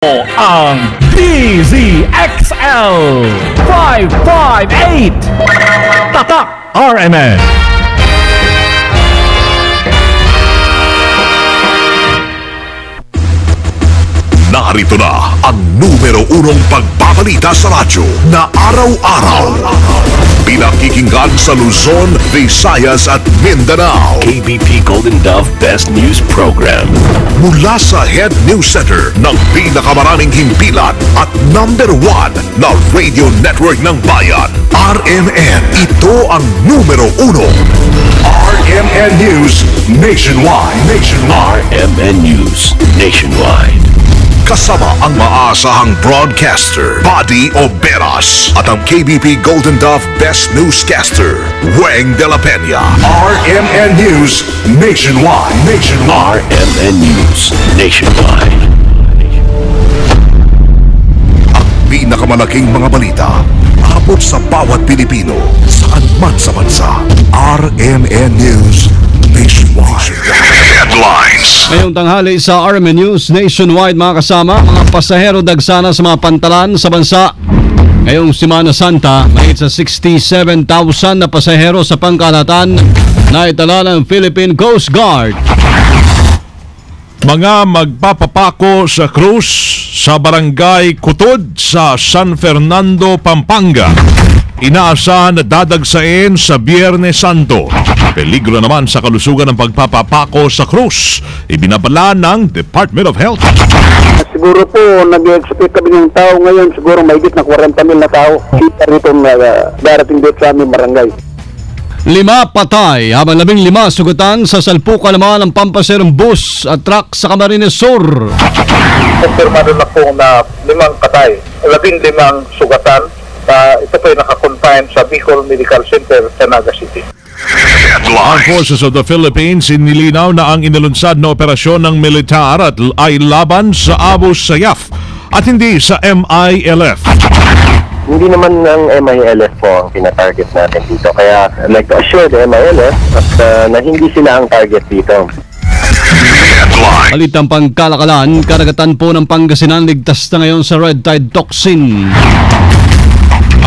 Ang DZXL 558 Tatak RMN. Narito na ang numero unong pagbabalita sa radyo na araw-araw. Pinakikinggan sa Luzon, Visayas at Mindanao. KBP Golden Dove Best News Program. Mula sa Head News Center ng pinakamaraming himpilan at number 1 na radio network ng bayan, RMN. Ito ang numero uno. RMN News Nationwide. RMN News Nationwide. Kasama ang maasahang broadcaster, Buddy Oberas, at ang KBP Golden Dove Best Newscaster, Weng de la Peña. RMN News Nationwide. RMN News Nationwide. Ang pinakamalaking mga balita, abot sa bawat Pilipino, saan man sa bansa. RMN News Nationwide. Headlines. Ngayong tanghali sa RMN News Nationwide, mga kasama, mga pasahero dagsana sa mga pantalan sa bansa. Ngayong Semana Santa, mahigit sa 67,000 na pasahero sa pangkalahatan na itala ng Philippine Coast Guard. Mga magpapapako sa cruise sa Barangay Kutod sa San Fernando, Pampanga. Inaasahan na dadagsain sa Biyernes Santo. Peligro naman sa kalusugan ng pagpapapako sa cruise. Ibinabala ng Department of Health. Siguro po, nag-expect kami ng tao ngayon. Siguro mahigit na 40,000 na tao. Kita rito darating dito sa aming barangay. 5 patay, habang 15 sugatan sa salpukan naman ng pampaserong bus at truck sa Camarines Sur. Kumpirmado na po na 5 patay, 15 sugatan. Ito po ay nakakonfine sa Bicol Medical Center sa Naga City. Armed Forces of the Philippines inilinaw na ang inilunsad na operasyon ng militar at ay laban sa Abu Sayyaf at hindi sa MILF. Hindi naman ang MILF po ang pinatarget natin dito. Kaya I'd like to assure the MILF at na hindi sila ang target dito. Balitang pangkalakalan, karagatan po ng Pangasinan ligtas na ngayon sa red tide toxin.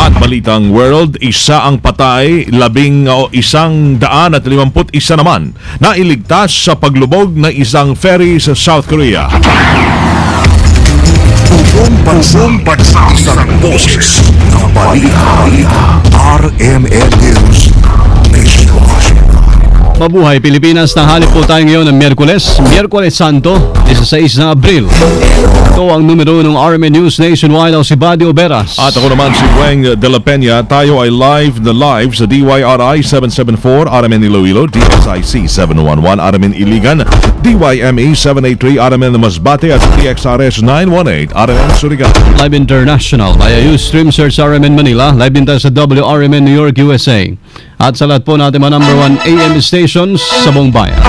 At balitang world, isa ang patay, 151 naman na iligtas sa paglubog na isang ferry sa South Korea. Buong bansa sa boses ng balita. RMN News Nationwide. Mabuhay Pilipinas, tanghali po tayo ngayon ng Miyerkules Santo, 16 ng Abril. Ito ang numero ng RMN News Nationwide, o si Buddy Oberas. At ako naman si Weng de la Peña. Tayo ay live sa DYRI 774 RMN Iloilo, DSIC 711 RMN Iligan, DYME 783 RMN Masbate at TXRS 918 RMN Surigao. Live International via Ustream search RMN Manila, live din tayo sa WRMN New York, USA. At sa lahat po natin mga number 1 AM stations sa buong bayan.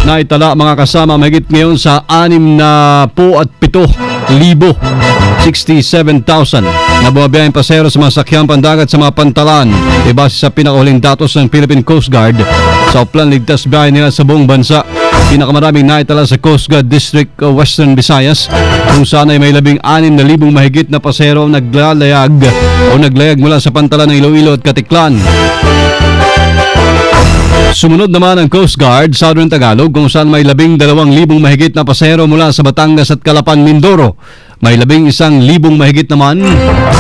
Naitala mga kasama mahigit ngayon sa 67,000 na bumabiyaheng pasahero sa mga sakyang pandagat sa mga pantalan. Base sa pinakahuling datos ng Philippine Coast Guard, sa uplan ligtas biyahe nila sa buong bansa. Pinakamaraming naitala sa Coast Guard District Western Visayas, kung saan ay may 16,000 mahigit na pasahero naglayag mula sa pantalan ng Iloilo at Katiklan. Sumunod naman ang Coast Guard Southern Tagalog, kung saan may 12,000 mahigit na pasahero mula sa Batangas at Calapan, Mindoro. May 11,000 mahigit naman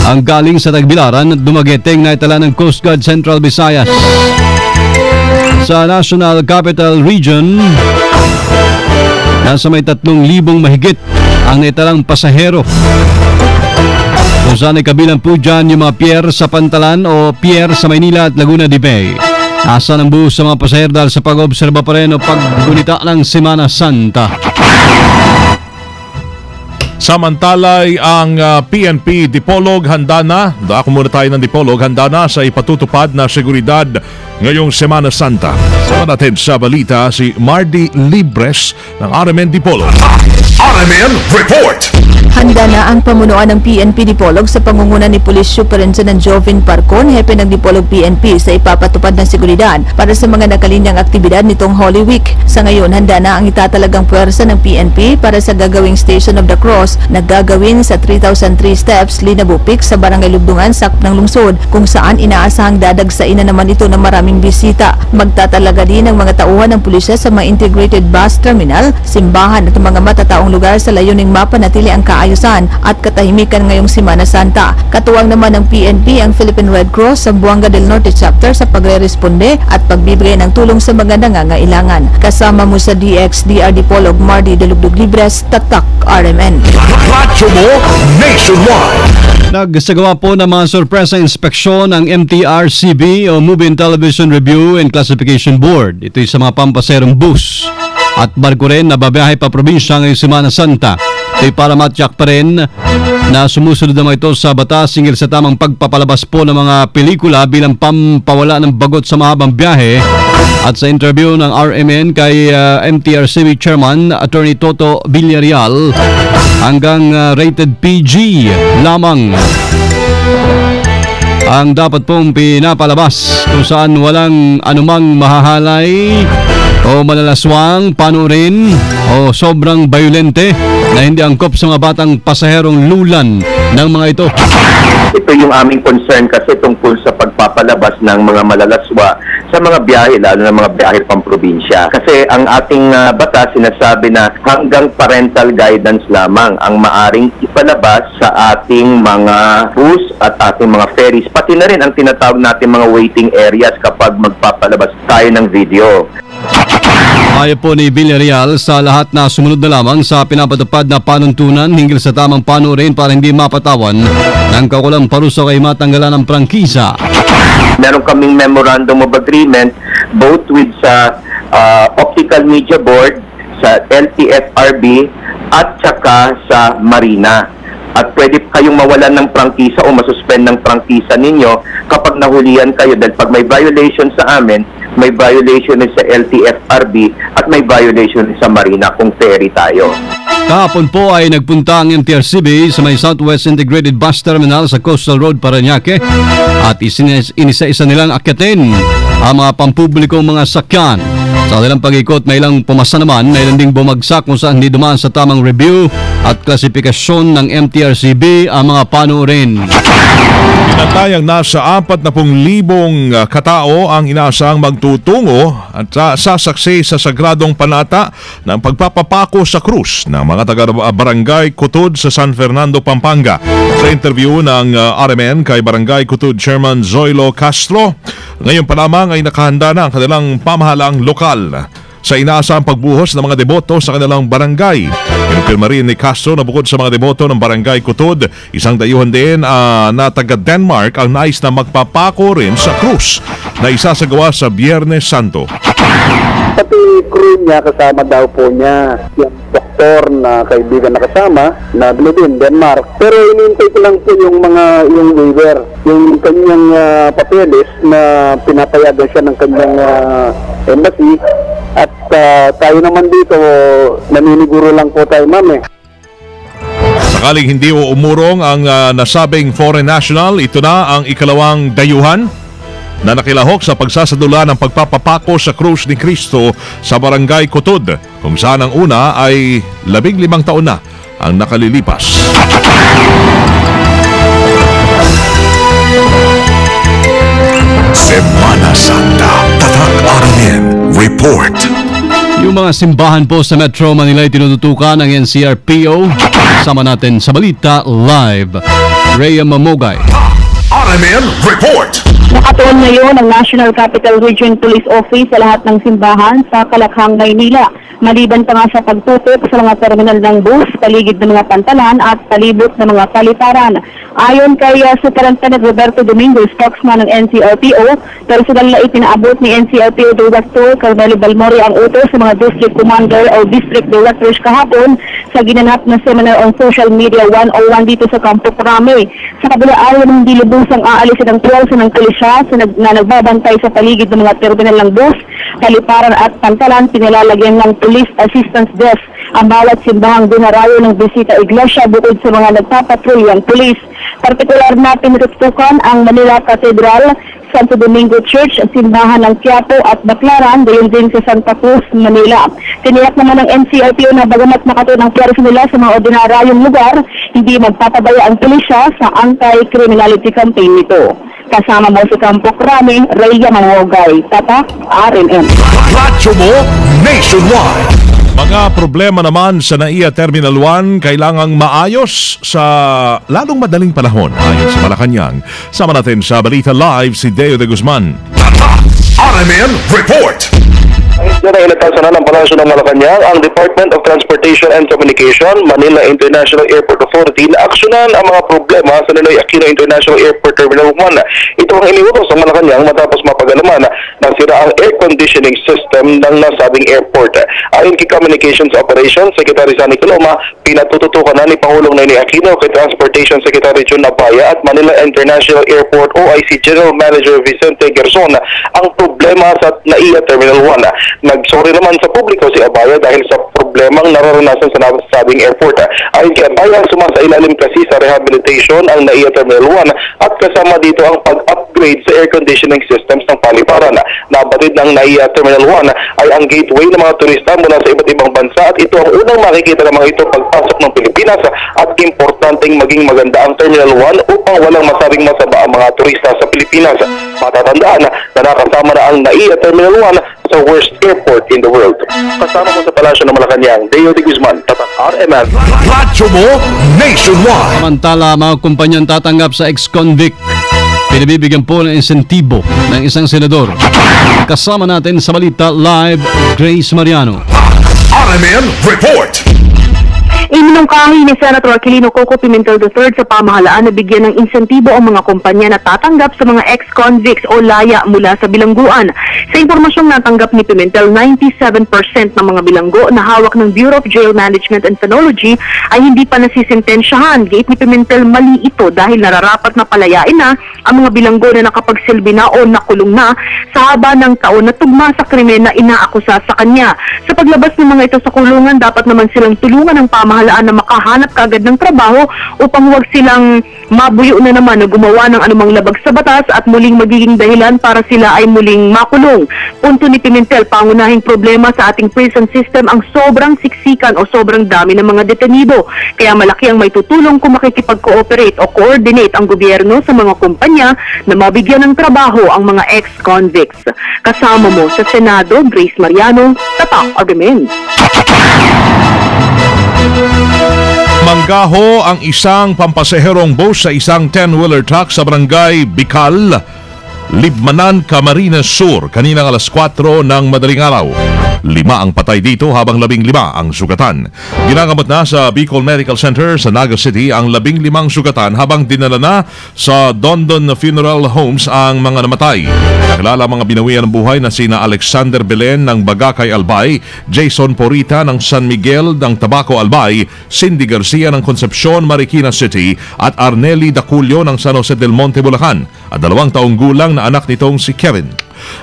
ang galing sa Tagbilaran at Dumaguete na itala ng Coast Guard Central Visayas. Sa National Capital Region, nasa may 3,000 mahigit ang naitalang pasahero, kung saan ay kabilang po dyan yung mga pier sa Pantalan o pier sa Maynila at Laguna de Bay. Asa ng buhos sa mga pasahero dahil sa pag-obserba pa rin o paggunita ng Semana Santa. Samantalay ang PNP Dipolog handa na. Dako muna tayo ng Dipolog, handa na sa ipatutupad na seguridad ngayong Semana Santa. Sama natin sa balita si Mardy Libres ng RMN Dipolog. RMN Report! Handa na ang pamunuan ng PNP Dipolog sa pangunguna ni Police Superintendent Jovin Parcon, hepe ng Dipolog PNP, sa ipapatupad ng seguridad para sa mga nakalinyang aktibidad nitong Holy Week. Sa ngayon, handa na ang itatalagang puwersa ng PNP para sa gagawing Station of the Cross na gagawin sa 3003 Steps, Linabupik sa Barangay Lubdungan, sakop ng lungsod, kung saan inaasahang dadagsain na naman ito ng maraming bisita. Magtatalaga din ang mga tauhan ng pulisya sa mga integrated bus terminal, simbahan at mga matataong lugar sa layuning mapanatili ang kaayusan at katahimikan ngayong Semana Santa. Katuwang naman ng PNP ang Philippine Red Cross sa Buanga del Norte chapter sa pagre-responde at pagbibigay ng tulong sa mga nangangailangan. Kasama mo sa DXDR Dipolog, Mardy Delugdug Libres, Tatak RMN. Radyo mo nationwide. Nagsagawa po ng mga sorpresa inspeksyon ng MTRCB o Movie and Television Review and Classification Board. Ito'y sa mga pampaserong bus at barko rin na babiyahe pa probinsya ngayong Semana Santa. Ito'y para matyak pa rin na sumusunod naman ito sa batas hinggil sa tamang pagpapalabas po ng mga pelikula bilang pampawala ng bagot sa mahabang biyahe. At sa interview ng RMN kay MTRCB Chairman Attorney Toto Villarreal, hanggang rated PG lamang ang dapat pong pinapalabas, kung saan walang anumang mahahalay o malalaswang, panurin o sobrang violente na hindi angkop sa mga batang pasaherong lulan ng mga ito. Ito yung aming concern kasi tungkol sa pagpapalabas ng mga malalaswa sa mga biyahe, lalo na mga biyahe pamprobinsya. Kasi ang ating batas sinasabi na hanggang parental guidance lamang ang maaring ipalabas sa ating mga bus at ating mga ferries. Pati na rin ang tinatawag natin mga waiting areas kapag magpapalabas tayo ng video. Ayaw po ni Villarreal sa lahat na sumunod na lamang sa pinapatupad na panuntunan hinggil sa tamang panurin para hindi mapatawan ng kakulang parusa kay matanggalan ng prangkisa. Meron kaming memorandum of agreement both with sa Optical Media Board, sa LTFRB at saka sa Marina. At pwede kayong mawalan ng prangkisa o masuspend ng prangkisa ninyo kapag nahulihan kayo, dahil pag may violation sa amin, may violation sa LTFRB at may violation sa Marina kung ferry tayo. Kahapon po ay nagpunta ang MTRCB sa may Southwest Integrated Bus Terminal sa Coastal Road, Parañaque, at inisa-isa nilang akyatin ang mga pampublikong mga sakyan. Sa kanilang pag-ikot, may ilang pumasa naman, may ilang ding bumagsak kung saan hindi dumaan sa tamang review at klasifikasyon ng MTRCB ang mga panurin. Tinatayang nasa 40,000 katao ang inaasahang magtutungo at sasaksi sa sagradong panata ng pagpapapako sa krus ng mga taga-barangay Kutod sa San Fernando, Pampanga. Sa interview ng RMN kay Barangay Kutod Chairman Zoilo Castro, ngayon pa lamang ay nakahanda na ang kanilang pamahalaang lokal sa inaasahang pagbuhos ng mga deboto sa kanilang barangay. Kinumpirma rin ni Castro na bukod sa mga deboto ng Barangay Kutod, isang dayuhan din na taga-Denmark ang nais na magpapako rin sa krus na isasagawa sa Biyernes Santo. Pati crew niya, kasama daw po niya yung doktor na kaibigan na kasama na din Denmark. Pero inintay ko lang po yung waiver, yung kanyang papeles na pinapayagan siya ng kanyang embassy. At tayo naman dito, naniniguro lang po tayo, ma'am. Sakaling hindi umurong ang nasabing foreign national, ito na ang ikalawang dayuhan na nakilahok sa pagsasadula ng pagpapapako sa Krus ni Cristo sa Barangay Kutod, kung saan ang una ay 15 taon na ang nakalilipas. Semana Santa, Tatak RMN Report. Yung mga simbahan po sa Metro Manila ay tinututukan ng NCRPO. Sama natin sa balita live, Rhea Mamogay. RMN Report. Nakatuon ngayon ang National Capital Region Police Office sa lahat ng simbahan sa Kalakhang, Maynila. Maliban pa nga sa pagtutok sa mga terminal ng bus, paligid ng mga pantalan at palibot ng mga paliparan. Ayon kay Superintendent Roberto Domingo, spokesman ng NCRPO, personal na ipinaabot ni NCRPO Director Carmelo Balmori ang utos sa mga district commander o district directors kahapon sa ginanap na seminar on social media 101 dito sa Campo Crame. Sa kabila ayaw ng hindi lubusang aalisin ang puwersa ng pulisya na nagbabantay sa paligid ng mga terminal ng bus, kaliparan at pantalan, pinalalagyan ng Police Assistance Desk ang bawat simbahang dinarayo ng bisita iglesia bukod sa mga nagpapatrulyang pulis. Partikular na tinututukan ang Manila Cathedral, Santo Domingo Church, simbahan ng Quiapo at Baclaran, gayon din sa Santa Cruz, Manila. Tiniyak naman ng NCRPO na bagamat nakatuon ang pwersa nila sa mga ordinaryong lugar, hindi magpapabaya ang pulisya sa anti-criminality campaign nito. Kasama mo si Campo Crame, Rhea Manghogay, Tatak, RMN. Radyo mo nationwide. Mga problema naman sa NAIA Terminal 1 kailangang maayos sa lalong madaling panahon ayon sa Malacanang. Sama natin sa Balita Live si Deo de Guzman. RMN Report. Diyan ay inatasan na ng Palasyo ng Malacanang ang Department of Transportation and Communication, Manila International Airport Authority na aksyonan ang mga problema sa Ninoy Aquino International Airport Terminal 1. Ito ang iniutos sa Malacanang matapos mapag-alaman na sira ang air conditioning system ng nasabing airport. Ayon kay Communications Operations Secretary Sunny Coloma, pinatututukan na ni Pangulong Ninoy Aquino kay Transportation Secretary Jun Abaya at Manila International Airport OIC General Manager Vicente Gerson ang problema sa NAIA Terminal 1. Nagsorry naman sa publiko si Abaya dahil sa problemang nararanasan sa nasabing airport. Ayon kay Abaya, sumasailalim kasi sa rehabilitation ang NAIA Terminal 1 at kasama dito ang pag-upgrade sa air conditioning systems ng paliparan. Nabatid ng NAIA Terminal 1 ay ang gateway ng mga turista mula sa iba't ibang bansa at ito ang unang makikita ng mga ito pagpasok ng Pilipinas at importanteng maging maganda ang Terminal 1 upang walang masabing masama ang mga turista sa Pilipinas. Matatandaan na nakasama na ang NAIA Terminal 1 sa worst airport in the world. Kasama mo sa Palasyo ng Malacanang, Deo de Guzman, Tatak RMN. Radyo mo nationwide. Samantala, mga kumpanyang tatanggap sa ex-convict, pinabibigyan po ng insentibo ng isang senador. Kasama natin sa Balita Live, Grace Mariano. RMN Report. Iminungkahi ni Senator Aquilino Coco Pimentel III sa pamahalaan na bigyan ng insentibo ang mga kumpanya na tatanggap sa mga ex-convicts o laya mula sa bilangguan. Sa impormasyong natanggap ni Pimentel, 97% ng mga bilanggo na hawak ng Bureau of Jail Management and Penology ay hindi pa nasisintensyahan. Gate ni Pimentel, mali ito dahil nararapat na palayain na ang mga bilanggo na nakapagsilbi na o nakulong na sa haba ng taon na tugma sa krimen na inaakusa sa kanya. Sa paglabas ng mga ito sa kulungan, dapat naman silang tulungan ng pamahalaan na makahanap kaagad ng trabaho upang huwag silang mabuyo na naman na gumawa ng anumang labag sa batas at muling magiging dahilan para sila ay muling makulong. Punto ni Pimentel, pangunahing problema sa ating prison system ang sobrang siksikan o sobrang dami ng mga detenido. Kaya malaki ang may tutulong kung makikipag-cooperate o coordinate ang gobyerno sa mga kumpanya na mabigyan ng trabaho ang mga ex-convicts. Kasama mo sa Senado, Grace Mariano, Tatak RMN. Manggaho ang isang pampasaherong bus sa isang 10-wheeler truck sa barangay Bicol, Libmanan, Camarines Sur kaninang alas 4 ng madaling araw. 5 ang patay dito habang 15 ang sugatan. Ginagamot na sa Bicol Medical Center sa Naga City ang 15 sugatan habang dinala na sa Dondon Funeral Homes ang mga namatay. Nakilala mga binawian ng buhay na sina Alexander Belen ng Bagakay Albay, Jason Porita ng San Miguel ng Tabaco Albay, Cindy Garcia ng Concepcion, Marikina City at Arnelli Daculio ng San Jose del Monte, Bulacan at 2 taong gulang na anak nitong si Kevin.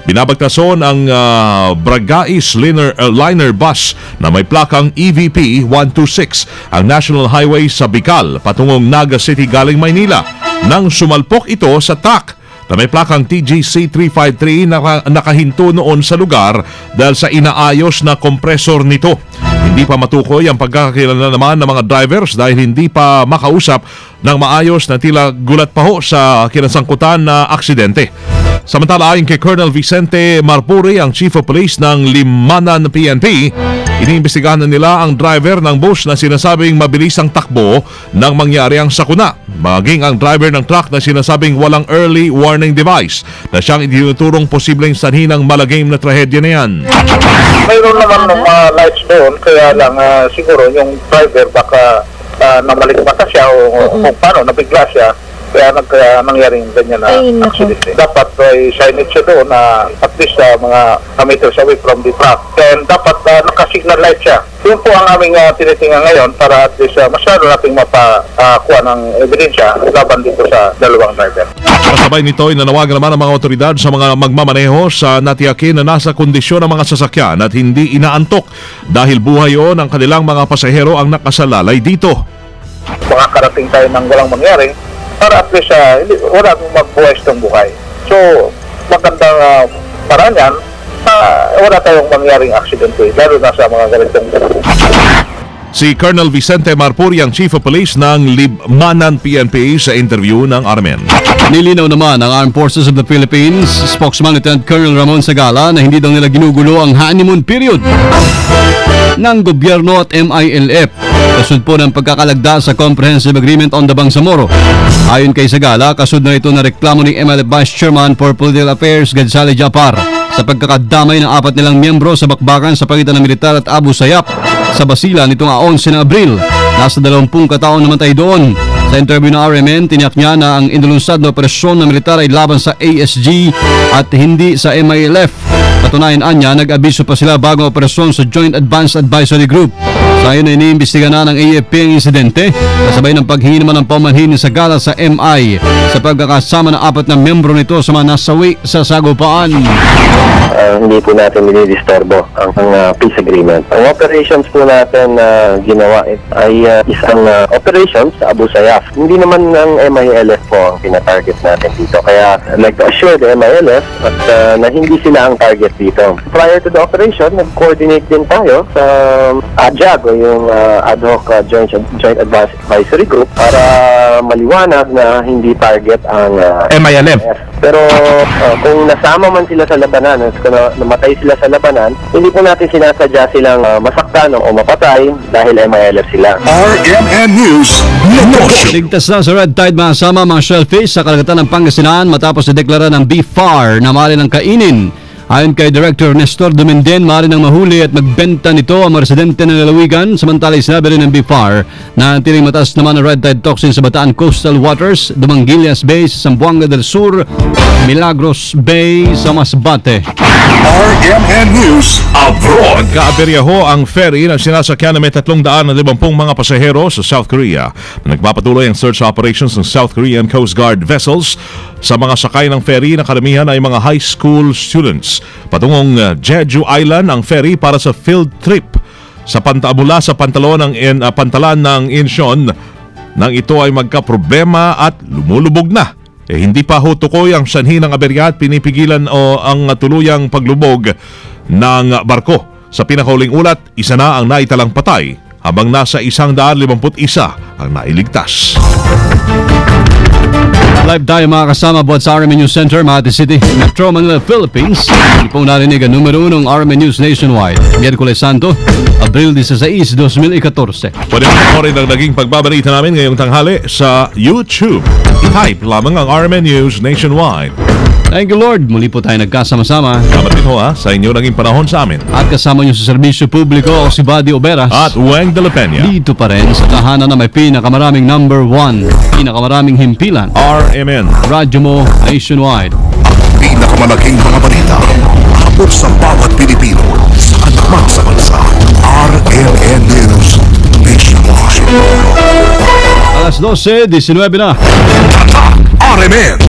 Binabagtason ang Bragais liner bus na may plakang EVP 126 ang National Highway sa Bicol patungong Naga City galing Maynila nang sumalpok ito sa truck na may plakang TGC 353 na nakahinto noon sa lugar dahil sa inaayos na kompresor nito. Hindi pa matukoy ang pagkakakilala naman ng mga drivers dahil hindi pa makausap ng maayos na tila gulat pa ho sa kinasangkutan na aksidente. Samantala ayon kay Colonel Vicente Marpuri, ang Chief of Police ng Limanan PNP, iniimbestigahan na nila ang driver ng bus na sinasabing mabilis ang takbo nang mangyari ang sakuna, maging ang driver ng truck na sinasabing walang early warning device na siyang itinuturong posibleng sanhi ng malagim na trahedya na yan. Mayroon naman ng mga lights doon, kaya lang siguro yung driver baka namalikmata siya o kung paano, nabigla siya. kaya nangyaring ganyan na aksidente. Dapat ay signage siya doon na at least mga meters away from the truck. And dapat naka-signal light siya. Yun po ang aming tinitingnan ngayon para at least masyado nating mapakuha ng ebidensya laban dito sa dalawang driver. Kasabay nito, inanawagan naman ang mga otoridad sa mga magmamaneho sa natiyakin na nasa kondisyon ng mga sasakyan at hindi inaantok dahil buhay o ng kanilang mga pasahero ang nakasalalay dito. Makakarating tayo ng walang mangyari para at least wala akong magbuhay itong buhay. So, magandang paraan yan, wala tayong mangyaring aksidente, lalo na sa mga ganitong. Si Colonel Vicente Marpuri, ang Chief of Police ng Libmanan PNP sa interview ng RMN. Nilinaw naman ng Armed Forces of the Philippines spokesman Lieutenant Colonel Ramon Sagala na hindi daw nila ginugulo ang honeymoon period ng gobyerno at MILF. Kasud po ng pagkakalagda sa Comprehensive Agreement on the Bangsamoro. Ayon kay Sagala, kasud na ito na reklamo ni MILF Vice Chairman for Political Affairs Gonzalo Japar sa pagkakadamay ng 4 nilang miyembro sa bakbakan sa pagitan ng militar at Abu Sayyaf sa Basilan nitong 11 na Abril. Nasa 20 kataon namatay doon. Sa interview ng RMN, tiniyak niya na ang inulunsad na operasyon ng militar ay laban sa ASG at hindi sa MILF. Patunayan niya, nag-abiso pa sila bago operasyon sa Joint Advanced Advisory Group. Sa ayon ay iniimbestiga na ng AFP ang insidente, kasabay ng paghingi naman ng paumanhin ni Sagala sa MI sa pagkakasama ng 4 na membro nito sa mga nasawi sa sagupaan. Hindi po natin dinidisturbo ang peace agreement. Ang operations po natin ginawa ay isang operations sa Abu Sayyaf. Hindi naman ang MILF po ang pinatarget natin dito. Kaya I'd like to assure the MILF at na hindi sila ang target dito. Prior to the operation, nag-coordinate din tayo sa AJAG o yung Ad Hoc Joint Advisory Group para maliwanag na hindi target ang MILF. Pero kung nasama man sila sa labanan, kung namatay sila sa labanan, hindi po natin sinasadya silang masaktan o mapatay dahil MILF sila. RMN News Network. Ligtas na sa red tide mga sama mga shellfish sa karagatan ng Pangasinan matapos ideklara ng BFAR na maaari ng kainin. Ayon kay Director Nestor Dumenden, maaari nang mahuli at magbenta nito ang mga residente ng lalawigan. Samantala sinabi rin ng BFAR na tiling mataas naman ang red tide toxin sa Bataan Coastal Waters, Dumanguillas Bay sa Zamboanga del Sur, Milagros Bay sa Masbate. RMN News Abroad. Kaaberyaho ang ferry na sinasakyan na may 350 mga pasahero sa South Korea. Nagpapatuloy ang search operations ng South Korean Coast Guard vessels sa mga sakay ng ferry na karamihan ay mga high school students. Patungong Jeju Island ang ferry para sa field trip sa mula sa pantalan ng Incheon nang ito ay magkaproblema at lumulubog na. Hindi pa tukoy ang sanhi ng aberya at pinipigilan ang tuluyang paglubog ng barko. Sa pinakahuling ulat, isa na ang naitalang patay habang nasa 151 ang nailigtas. Live tayo mga kasama buhat sa RMN News Center, Makati City, Metro Manila, Philippines. Hindi pong narinig ang numero 1 ng RMN News Nationwide. Miyerkules Santo, Abril 16, 2014. Pwede mo rin ang naging pagbabalita namin ngayong tanghali sa YouTube. I-type lamang ang RMN News Nationwide. Thank you Lord, muli po tayo nagkasama-sama. Salamat din ho sa inyo naging panahon sa amin. At kasama nyo sa serbisyo publiko ako si Buddy Oberas. At Weng de la Peña. Dito pa rin sa tahanan na may pinakamaraming number 1, pinakamaraming himpilan. RMN. Radyo mo nationwide. Pinakamalaking mga balita habol sa bawat Pilipino saan man sa bansa. RMN News Nationwide. Alas 12:19 na. RMN